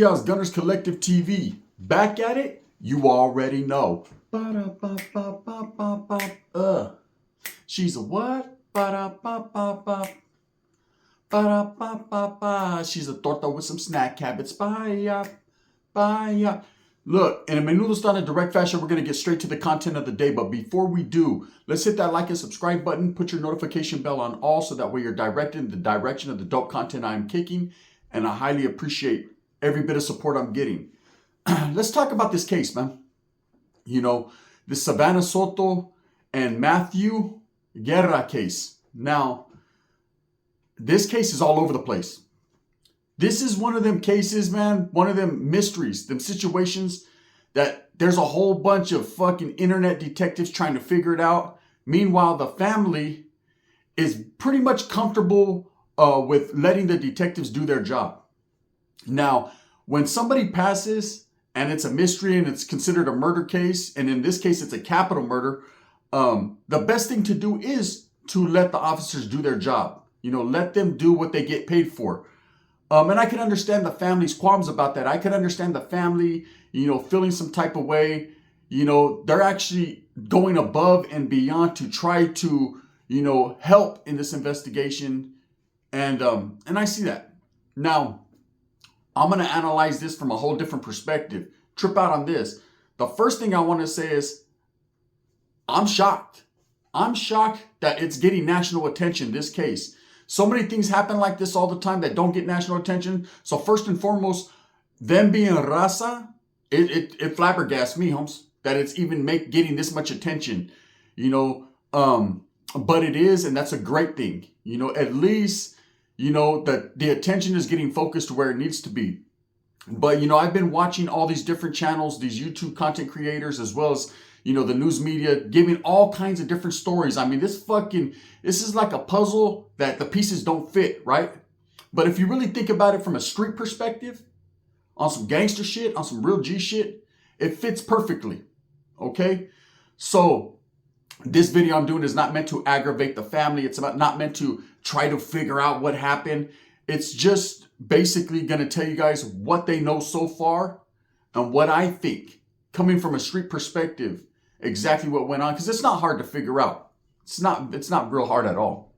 Diaz, Gunners Collective TV. Back at it? You already know. Ba-da-ba-ba-ba-ba-ba. She's a what? Ba-da-ba-ba-ba. Ba-da-ba-ba-ba. She's a torta with some snack habits. Bye-ya. Bye-ya. Look, in a menudo style in direct fashion, we're going to get straight to the content of the day. But before we do, let's hit that like and subscribe button. Put your notification bell on all so that way you're directed in the direction of the dope content I'm kicking. And I highly appreciate every bit of support I'm getting. Let's talk about this case, man. You know, the Savanah Soto and Matthew Guerra case. Now, this case is all over the place. This is one of them cases, man, one of them mysteries, them situations that there's a whole bunch of fucking internet detectives trying to figure it out. Meanwhile, the family is pretty much comfortable with letting the detectives do their job. Now, when somebody passes and it's a mystery and it's considered a murder case, and in this case, it's a capital murder, the best thing to do is to let the officers do their job. You know, let them do what they get paid for. And I can understand the family's qualms about that. I can understand the family, you know, feeling some type of way. You know, they're actually going above and beyond to try to, you know, help in this investigation. And I see that. Now, I'm going to analyze this from a whole different perspective. Trip out on this. The first thing I want to say is I'm shocked. I'm shocked that it's getting national attention, this case. So many things happen like this all the time that don't get national attention. So first and foremost, them being raza, it flabbergasts me, Holmes, that it's even getting this much attention, you know. But it is, and that's a great thing. You know, at least, you know, that the attention is getting focused to where it needs to be. But, you know, I've been watching all these different channels, these YouTube content creators, as well as, you know, the news media giving all kinds of different stories. I mean, this is like a puzzle that the pieces don't fit, right? But if you really think about it from a street perspective, on some gangster shit, on some real G shit, it fits perfectly, okay? So this video I'm doing is not meant to aggravate the family. It's not meant to try to figure out what happened. It's just basically going to tell you guys what they know so far and what I think, coming from a street perspective, exactly what went on, because it's not hard to figure out. It's not real hard at all.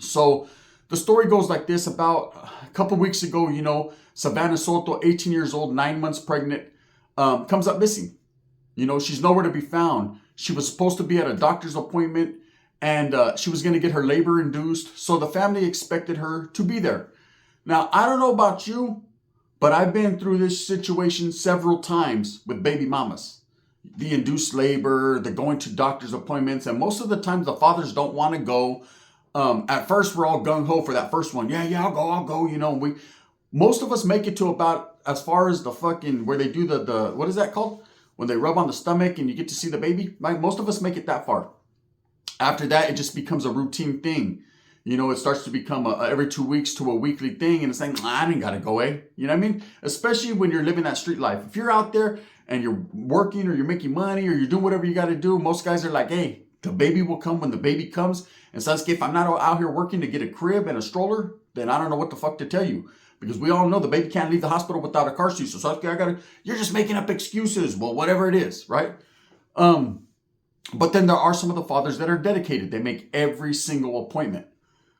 So the story goes like this. About a couple weeks ago, you know, Savanah Soto, 18 years old, 9 months pregnant, comes up missing. You know, she's nowhere to be found. She was supposed to be at a doctor's appointment, and she was going to get her labor induced. So the family expected her to be there. Now, I don't know about you, but I've been through this situation several times with baby mamas. The induced labor, the going to doctor's appointments, and most of the times the fathers don't want to go. At first, we're all gung-ho for that first one. Yeah, I'll go, you know. Most of us make it to about as far as the fucking, where they do the what is that called? When they rub on the stomach and you get to see the baby, right? Most of us make it that far. After that, it just becomes a routine thing. You know, it starts to become a every 2 weeks to a weekly thing. And it's like, I didn't got to go, eh? You know what I mean? Especially when you're living that street life. If you're out there and you're working or you're making money or you're doing whatever you got to do, most guys are like, hey, the baby will come when the baby comes. And so if I'm not out here working to get a crib and a stroller, then I don't know what the fuck to tell you. Because we all know the baby can't leave the hospital without a car seat. So you're just making up excuses. Well, whatever it is, right? But then there are some of the fathers that are dedicated. They make every single appointment.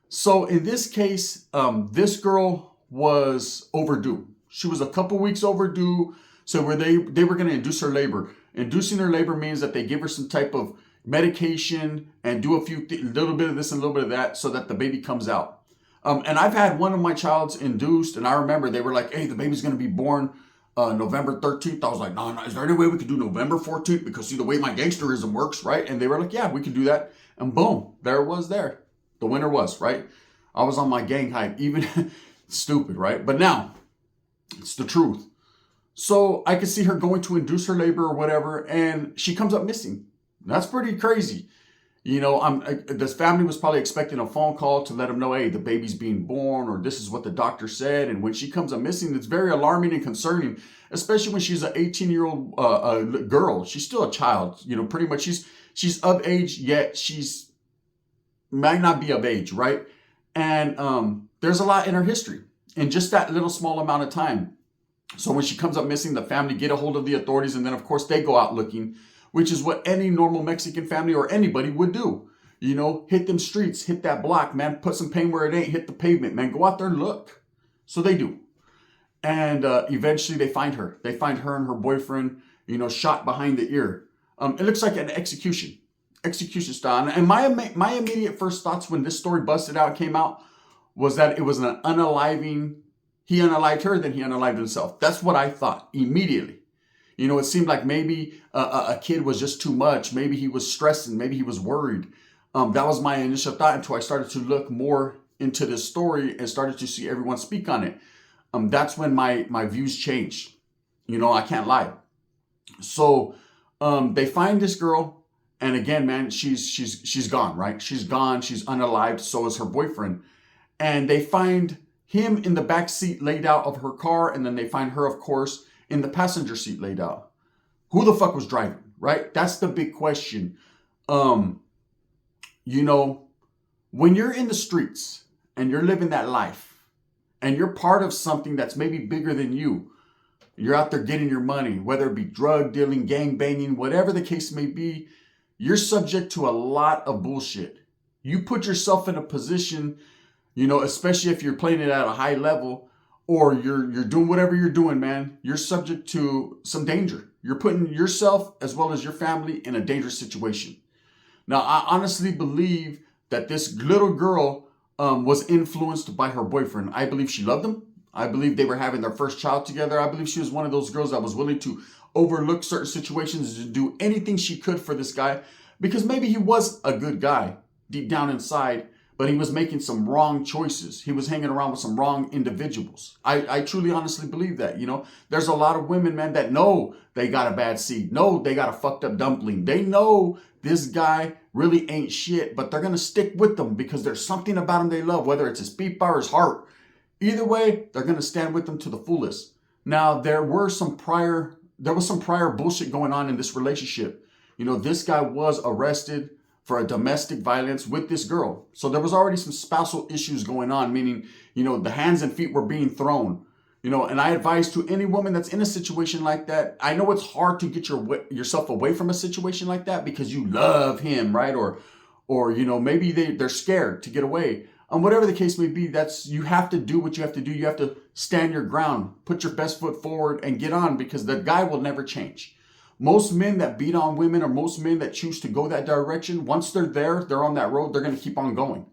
So in this case, this girl was overdue. She was a couple weeks overdue. So where they were going to induce her labor. Inducing her labor means that they give her some type of medication and do a little bit of this and a little bit of that so that the baby comes out. And I've had one of my child's induced, and I remember they were like, hey, the baby's going to be born November 13th. I was like, no, is there any way we could do November 14th? Because see the way my gangsterism works, right? And they were like, yeah, we can do that. And boom, there it was there. The winner was, right? I was on my gang hype, even stupid, right? But now, it's the truth. So I could see her going to induce her labor or whatever, and she comes up missing. That's pretty crazy. You know, this family was probably expecting a phone call to let them know, hey, the baby's being born, or this is what the doctor said. And when she comes up missing, it's very alarming and concerning, especially when she's an 18-year-old girl. She's still a child, you know, pretty much. She's of age, yet she's might not be of age, right? And there's a lot in her history in just that little small amount of time. So when she comes up missing, the family get a hold of the authorities, and then of course they go out looking, which is what any normal Mexican family or anybody would do. You know, hit them streets, hit that block, man, put some paint where it ain't, hit the pavement, man, go out there and look. So they do. And eventually they find her. They find her and her boyfriend, you know, shot behind the ear. It looks like an execution style. And my immediate first thoughts when this story busted out, came out, was that it was an unaliving. He unalived her, then he unalived himself. That's what I thought immediately. You know, it seemed like maybe a kid was just too much. Maybe he was stressing. Maybe he was worried. That was my initial thought until I started to look more into this story and started to see everyone speak on it. That's when my views changed. You know, I can't lie. So they find this girl, and again, man, she's gone, right? She's gone. She's unalived. So is her boyfriend, and they find him in the back seat laid out of her car, and then they find her, of course, in the passenger seat laid out. Who the fuck was driving, right? That's the big question. You know, when you're in the streets and you're living that life, and you're part of something that's maybe bigger than you, you're out there getting your money, whether it be drug dealing, gang banging, whatever the case may be, you're subject to a lot of bullshit. You put yourself in a position, you know, especially if you're playing it at a high level, or you're doing whatever you're doing, man, you're subject to some danger. You're putting yourself as well as your family in a dangerous situation. Now, I honestly believe that this little girl was influenced by her boyfriend. I believe she loved him. I believe they were having their first child together. I believe she was one of those girls that was willing to overlook certain situations and do anything she could for this guy, because maybe he was a good guy deep down inside, but he was making some wrong choices. He was hanging around with some wrong individuals. I truly honestly believe that. You know, there's a lot of women, man, that know they got a bad seed. Know they got a fucked up dumpling. They know this guy really ain't shit, but they're going to stick with them because there's something about him they love, whether it's his pipa or his heart. Either way, they're going to stand with them to the fullest. Now, there was some prior bullshit going on in this relationship. You know, this guy was arrested for a domestic violence with this girl. So there was already some spousal issues going on, meaning, you know, the hands and feet were being thrown. You know, and I advise to any woman that's in a situation like that, I know it's hard to get yourself away from a situation like that because you love him, right? Or you know, maybe they're scared to get away. Whatever the case may be, you have to do what you have to do. You have to stand your ground, put your best foot forward and get on, because the guy will never change. Most men that beat on women, or most men that choose to go that direction, once they're there, they're on that road, they're going to keep on going.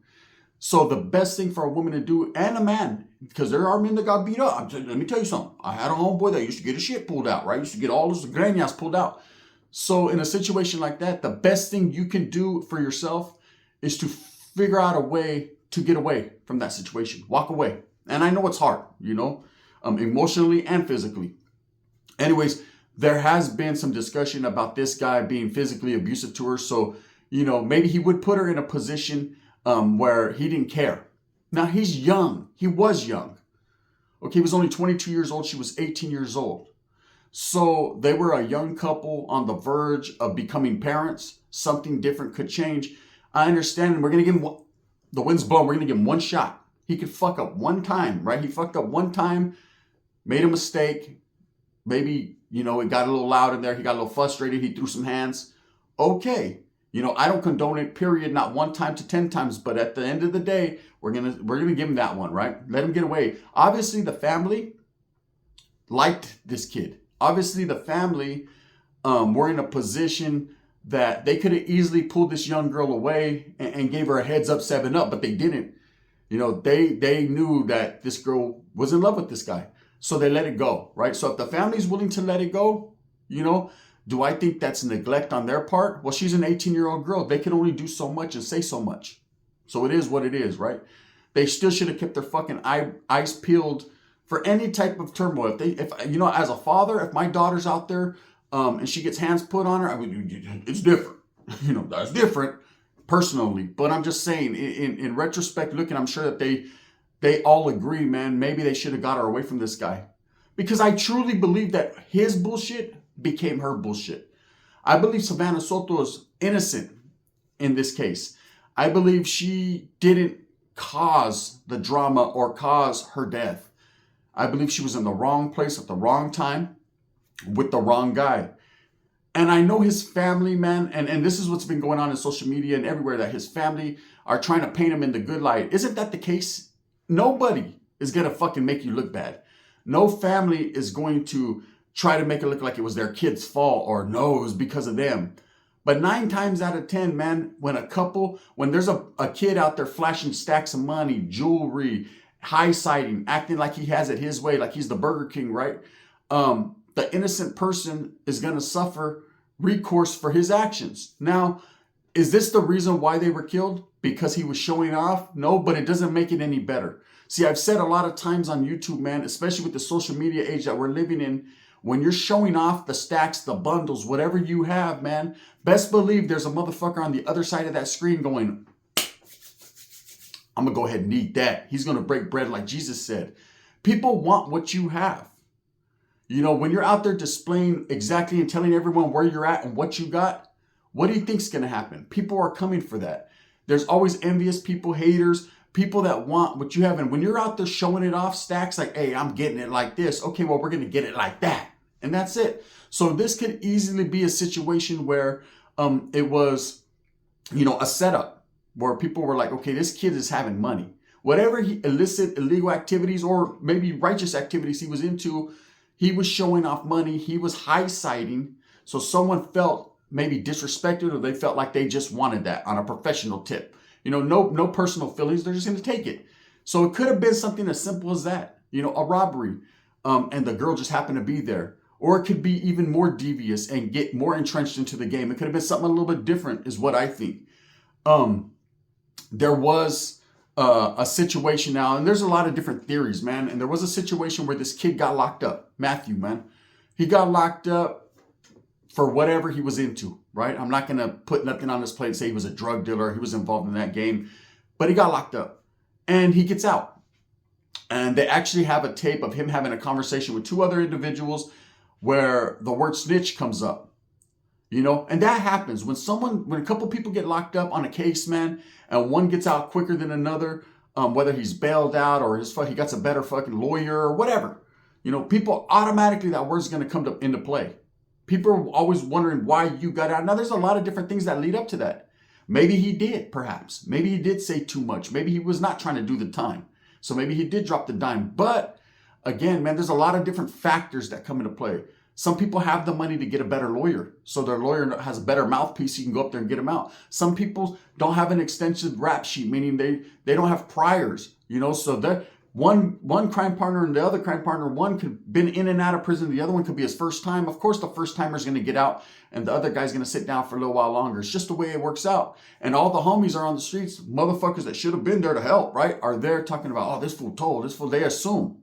So the best thing for a woman to do, and a man, because there are men that got beat up. Let me tell you something. I had a homeboy that used to get his shit pulled out, right? Used to get all his greñas pulled out. So in a situation like that, the best thing you can do for yourself is to figure out a way to get away from that situation. Walk away. And I know it's hard, you know, emotionally and physically. Anyways, there has been some discussion about this guy being physically abusive to her. So, you know, maybe he would put her in a position where he didn't care. Now, he's young. He was young. Okay, he was only 22 years old. She was 18 years old. So they were a young couple on the verge of becoming parents. Something different could change. I understand. We're going to give him, the wind's blowing. We're going to give him one shot. He could fuck up one time, right? He fucked up one time, made a mistake. Maybe, you know, it got a little loud in there. He got a little frustrated. He threw some hands. Okay. You know, I don't condone it, period, not 1 time to 10 times. But at the end of the day, we're gonna give him that one, right? Let him get away. Obviously, the family liked this kid. Obviously, the family were in a position that they could have easily pulled this young girl away and gave her a heads up 7-up, but they didn't. You know, they knew that this girl was in love with this guy. So they let it go, right? So if the family's willing to let it go, you know, do I think that's neglect on their part? Well, she's an 18-year-old girl. They can only do so much and say so much. So it is what it is, right? They still should have kept their fucking eyes peeled for any type of turmoil. If you know, as a father, if my daughter's out there and she gets hands put on her, I mean, it's different. You know, that's different personally. But I'm just saying, in retrospect, looking, I'm sure that they all agree, man, maybe they should have got her away from this guy. Because I truly believe that his bullshit became her bullshit. I believe Savanah Soto is innocent in this case. I believe she didn't cause the drama or cause her death. I believe she was in the wrong place at the wrong time with the wrong guy. And I know his family, man, and this is what's been going on in social media and everywhere, that his family are trying to paint him in the good light. Isn't that the case? Nobody is going to fucking make you look bad. No family is going to try to make it look like it was their kid's fault or no, it was because of them. But 9 times out of 10, man, when there's a kid out there flashing stacks of money, jewelry, high-siding, acting like he has it his way, like he's the Burger King, right? The innocent person is going to suffer recourse for his actions. Now, is this the reason why they were killed? Because he was showing off? No, but it doesn't make it any better. See, I've said a lot of times on YouTube, man, especially with the social media age that we're living in, when you're showing off the stacks, the bundles, whatever you have, man, best believe there's a motherfucker on the other side of that screen going, I'm going to go ahead and eat that. He's going to break bread like Jesus said. People want what you have. You know, when you're out there displaying exactly and telling everyone where you're at and what you got, what do you think's going to happen? People are coming for that. There's always envious people, haters, people that want what you have. And when you're out there showing it off, stacks like, hey, I'm getting it like this. Okay, well, we're going to get it like that. And that's it. So this could easily be a situation where it was, you know, a setup where people were like, okay, this kid is having money. Whatever illicit, illegal activities or maybe righteous activities he was into, he was showing off money. He was high-siding. So someone felt maybe disrespected, or they felt like they just wanted that on a professional tip. You know, no personal feelings. They're just going to take it. So it could have been something as simple as that. You know, a robbery, and the girl just happened to be there. Or it could be even more devious and get more entrenched into the game. It could have been something a little bit different, is what I think. There was a situation now, and there's a lot of different theories, man. And there was a situation where this kid got locked up. Matthew, man. He got locked up for whatever he was into, right? I'm not going to put nothing on his plate and say he was a drug dealer. He was involved in that game. But he got locked up. And he gets out. And they actually have a tape of him having a conversation with 2 other individuals where the word snitch comes up. You know, and that happens when a couple people get locked up on a case, man, and one gets out quicker than another, whether he's bailed out or he got a better fucking lawyer or whatever. You know, people automatically, that word's going to come into play. People are always wondering why you got out. Now, there's a lot of different things that lead up to that. Maybe he did, perhaps. Maybe he did say too much. Maybe he was not trying to do the time. So maybe he did drop the dime. But again, man, there's a lot of different factors that come into play. Some people have the money to get a better lawyer. So their lawyer has a better mouthpiece. You can go up there and get him out. Some people don't have an extensive rap sheet, meaning they don't have priors, you know, so that one crime partner and the other crime partner, one could been in and out of prison. The other one could be his first time. Of course, the first timer is going to get out and the other guy's going to sit down for a little while longer. It's just the way it works out. And all the homies are on the streets, motherfuckers that should have been there to help, right? Are there talking about, oh, this fool told, this fool, they assume.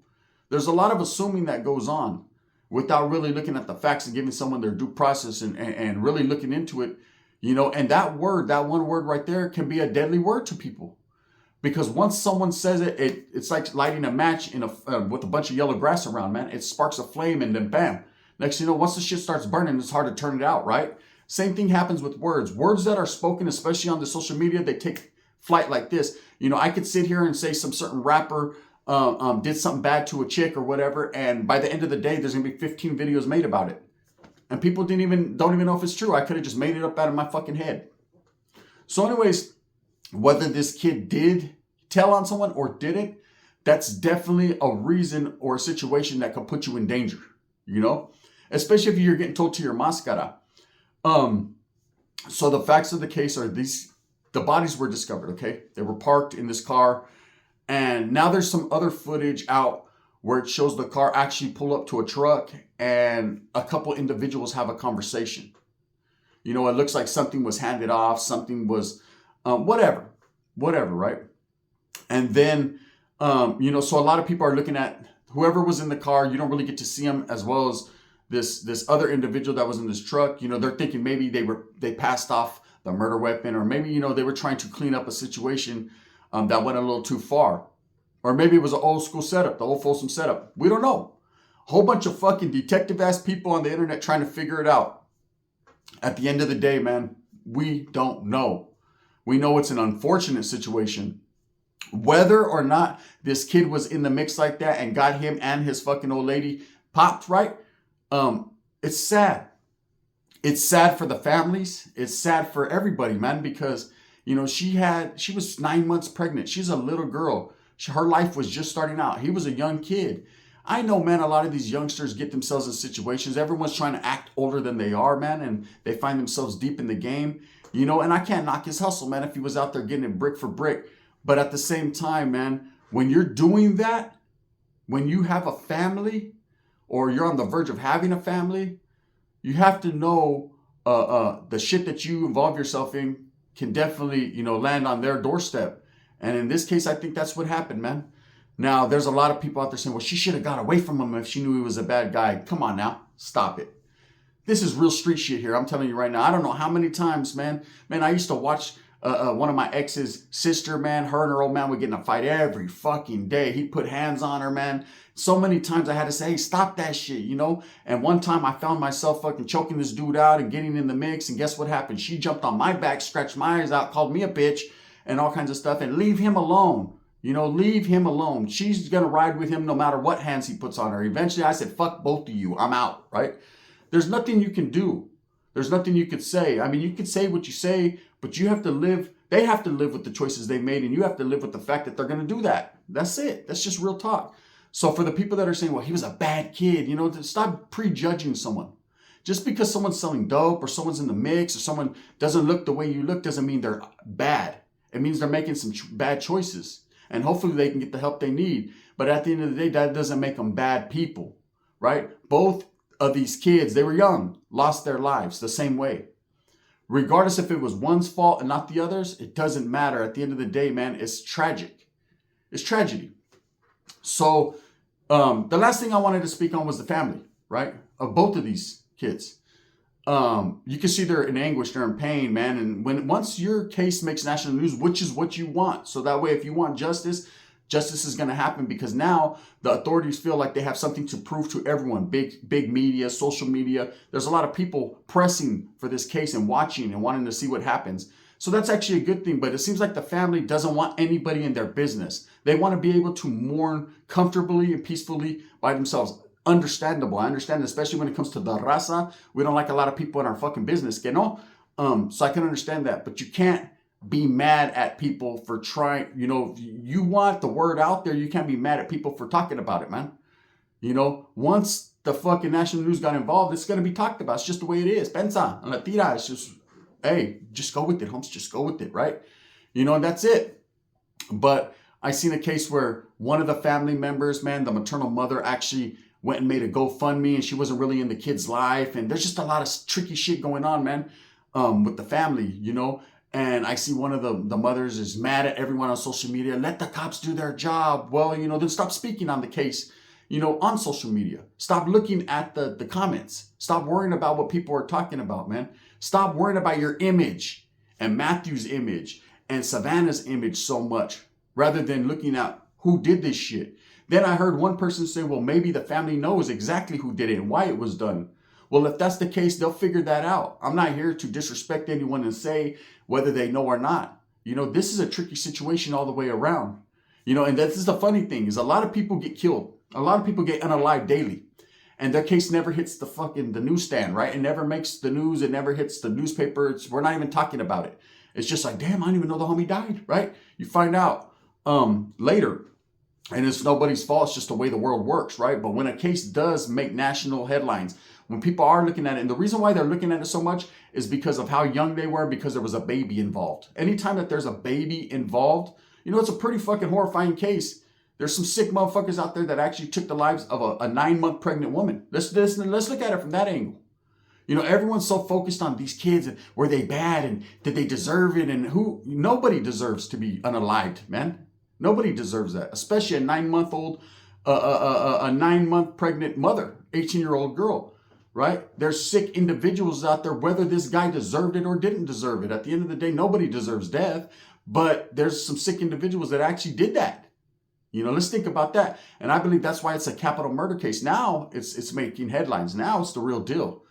There's a lot of assuming that goes on without really looking at the facts and giving someone their due process and really looking into it, you know. And that one word right there can be a deadly word to people. Because once someone says it, it's like lighting a match with a bunch of yellow grass around, man. It sparks a flame and then bam. Next thing you know, once the shit starts burning, it's hard to turn it out, right? Same thing happens with words. Words that are spoken, especially on the social media, they take flight like this. You know, I could sit here and say some certain rapper did something bad to a chick or whatever, and by the end of the day, there's gonna be 15 videos made about it. And people don't even know if it's true. I could have just made it up out of my fucking head. So anyways, whether this kid did tell on someone or didn't, that's definitely a reason or a situation that could put you in danger, you know? Especially if you're getting told to your mascara. So the facts of the case are the bodies were discovered, okay? They were parked in this car, and now there's some other footage out where it shows the car actually pull up to a truck and a couple individuals have a conversation. You know, it looks like something was handed off, something was, whatever, right? And then, you know, so a lot of people are looking at whoever was in the car. You don't really get to see them, as well as this other individual that was in this truck. You know, they're thinking maybe they passed off the murder weapon, or maybe, you know, they were trying to clean up a situation that went a little too far. Or maybe it was an old school setup, the old Folsom setup. We don't know. A whole bunch of fucking detective-ass people on the internet trying to figure it out. At the end of the day, man, we don't know. We know it's an unfortunate situation, Whether or not this kid was in the mix like that and got him and his fucking old lady popped, right? It's sad. It's sad for the families. It's sad for everybody, man, because she was 9 months pregnant. She's a little girl. Her life was just starting out. He was a young kid. I know, man, a lot of these youngsters get themselves in situations. Everyone's trying to act older than they are, man, and they find themselves deep in the game, and I can't knock his hustle, man, if he was out there getting it brick for brick. But at the same time, man, when you're doing that, when you have a family or you're on the verge of having a family, you have to know the shit that you involve yourself in can definitely, land on their doorstep. And in this case, I think that's what happened, man. Now, there's a lot of people out there saying, well, she should have got away from him if she knew he was a bad guy. Come on now, stop it. This is real street shit here. I'm telling you right now. I don't know how many times, man. Man, I used to watch one of my ex's sister, man. Her and her old man would get in a fight every fucking day. He'd put hands on her, man. So many times I had to say, hey, stop that shit, And one time I found myself fucking choking this dude out and getting in the mix. And guess what happened? She jumped on my back, scratched my eyes out, called me a bitch and all kinds of stuff. And leave him alone. Leave him alone. She's going to ride with him no matter what hands he puts on her. Eventually I said, fuck both of you. I'm out, right? There's nothing you can do. There's nothing you could say. I mean, you could say what you say, but you have to live. They have to live with the choices they made, and you have to live with the fact that they're going to do that. That's it. That's just real talk. So for the people that are saying, well, he was a bad kid, stop prejudging someone. Just because someone's selling dope or someone's in the mix or someone doesn't look the way you look doesn't mean they're bad. It means they're making some bad choices. And hopefully they can get the help they need. But at the end of the day, that doesn't make them bad people, right? Both of these kids, they were young, lost their lives the same way. Regardless if it was one's fault and not the other's, it doesn't matter. At the end of the day, man, it's tragic. It's tragedy. So the last thing I wanted to speak on was the family, right, of both of these kids. You can see they're in anguish, they're in pain, man. And once your case makes national news, which is what you want. So that way, if you want justice, justice is going to happen because now the authorities feel like they have something to prove to everyone. Big media, social media. There's a lot of people pressing for this case and watching and wanting to see what happens. So that's actually a good thing. But it seems like the family doesn't want anybody in their business. They want to be able to mourn comfortably and peacefully by themselves. Understandable. I understand, especially when it comes to the raza. We don't like a lot of people in our fucking business, que no? So I can understand that. But you can't be mad at people for trying, if you want the word out there, you can't be mad at people for talking about it, man. Once the fucking national news got involved, it's going to be talked about. It's just the way it is. Pensa, la tira, it's just, hey, just go with it, Holmes. Just go with it, right? And that's it. But I seen a case where one of the family members, man, the maternal mother actually went and made a GoFundMe and she wasn't really in the kid's life. And there's just a lot of tricky shit going on, man, with the family, And I see one of the mothers is mad at everyone on social media. Let the cops do their job. Well, then stop speaking on the case, on social media. Stop looking at the comments. Stop worrying about what people are talking about, man. Stop worrying about your image and Matthew's image and Savanah's image so much rather than looking at who did this shit. Then I heard one person say, well, maybe the family knows exactly who did it and why it was done. Well, if that's the case, they'll figure that out. I'm not here to disrespect anyone and say whether they know or not. This is a tricky situation all the way around. And this is the funny thing is a lot of people get killed. A lot of people get unalived daily. And their case never hits the newsstand, right? It never makes the news. It never hits the newspaper. We're not even talking about it. It's just like, damn, I didn't even know the homie died, right? You find out later. And it's nobody's fault. It's just the way the world works, right? But when a case does make national headlines, when people are looking at it, and the reason why they're looking at it so much is because of how young they were, because there was a baby involved. Anytime that there's a baby involved, it's a pretty fucking horrifying case. There's some sick motherfuckers out there that actually took the lives of a 9-month pregnant woman. Let's look at it from that angle. Everyone's so focused on these kids and were they bad and did they deserve it and nobody deserves to be unalived, man. Nobody deserves that, especially a 9-month-old, a 9-month pregnant mother, 18-year-old girl, right? There's sick individuals out there, whether this guy deserved it or didn't deserve it. At the end of the day, nobody deserves death, but there's some sick individuals that actually did that. Let's think about that. And I believe that's why it's a capital murder case. Now it's making headlines. Now it's the real deal.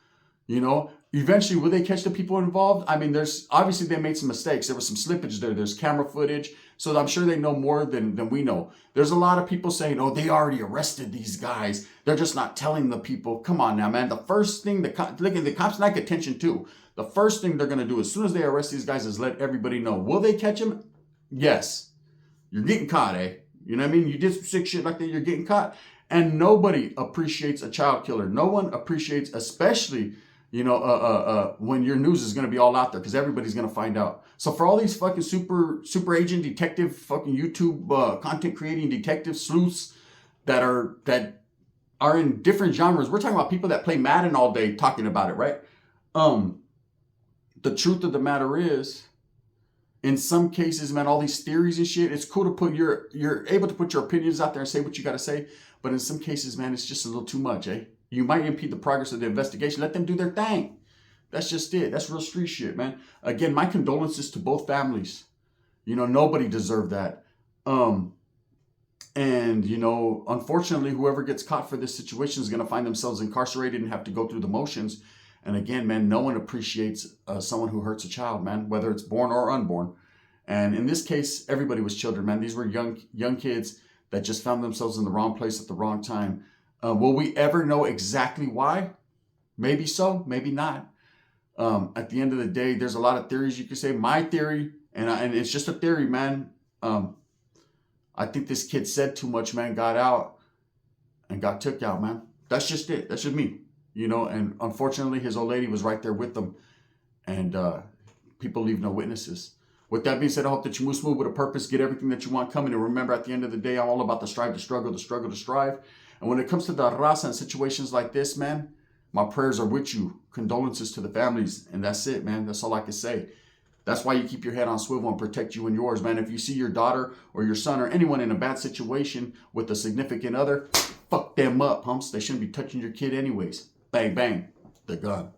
Eventually, will they catch the people involved? I mean, there's obviously they made some mistakes. There was some slippage there. There's camera footage. So I'm sure they know more than we know. There's a lot of people saying, oh, they already arrested these guys. They're just not telling the people. Come on now, man. The first thing, look at the cops like attention too. The first thing they're going to do as soon as they arrest these guys is let everybody know. Will they catch them? Yes. You're getting caught, eh? You know what I mean? You did some sick shit like that, you're getting caught. And nobody appreciates a child killer. No one appreciates, especially, when your news is going to be all out there because everybody's going to find out. So for all these fucking super agent detective fucking YouTube content creating detective sleuths that are in different genres, we're talking about people that play Madden all day talking about it, right? The truth of the matter is, in some cases, man, all these theories and shit, it's cool to put you're able to put your opinions out there and say what you got to say. But in some cases, man, it's just a little too much, eh? You might impede the progress of the investigation. Let them do their thing. That's just it. That's real street shit, man. Again, my condolences to both families. Nobody deserved that. Unfortunately, whoever gets caught for this situation is going to find themselves incarcerated and have to go through the motions. And again, man, no one appreciates someone who hurts a child, man, whether it's born or unborn. And in this case, everybody was children, man. These were young kids that just found themselves in the wrong place at the wrong time. Will we ever know exactly why? Maybe so, maybe not. At the end of the day, there's a lot of theories you could say. My theory, and it's just a theory, man. I think this kid said too much, man, got out and got took out, man. That's just it. That's just me. And unfortunately, his old lady was right there with them. And people leave no witnesses. With that being said, I hope that you move smooth with a purpose, get everything that you want coming. And remember, at the end of the day, I'm all about the strive to struggle, the struggle to strive. And when it comes to the raza and situations like this, man, my prayers are with you. Condolences to the families. And that's it, man. That's all I can say. That's why you keep your head on swivel and protect you and yours, man. If you see your daughter or your son or anyone in a bad situation with a significant other, fuck them up, humps. They shouldn't be touching your kid anyways. Bang, bang. The gun.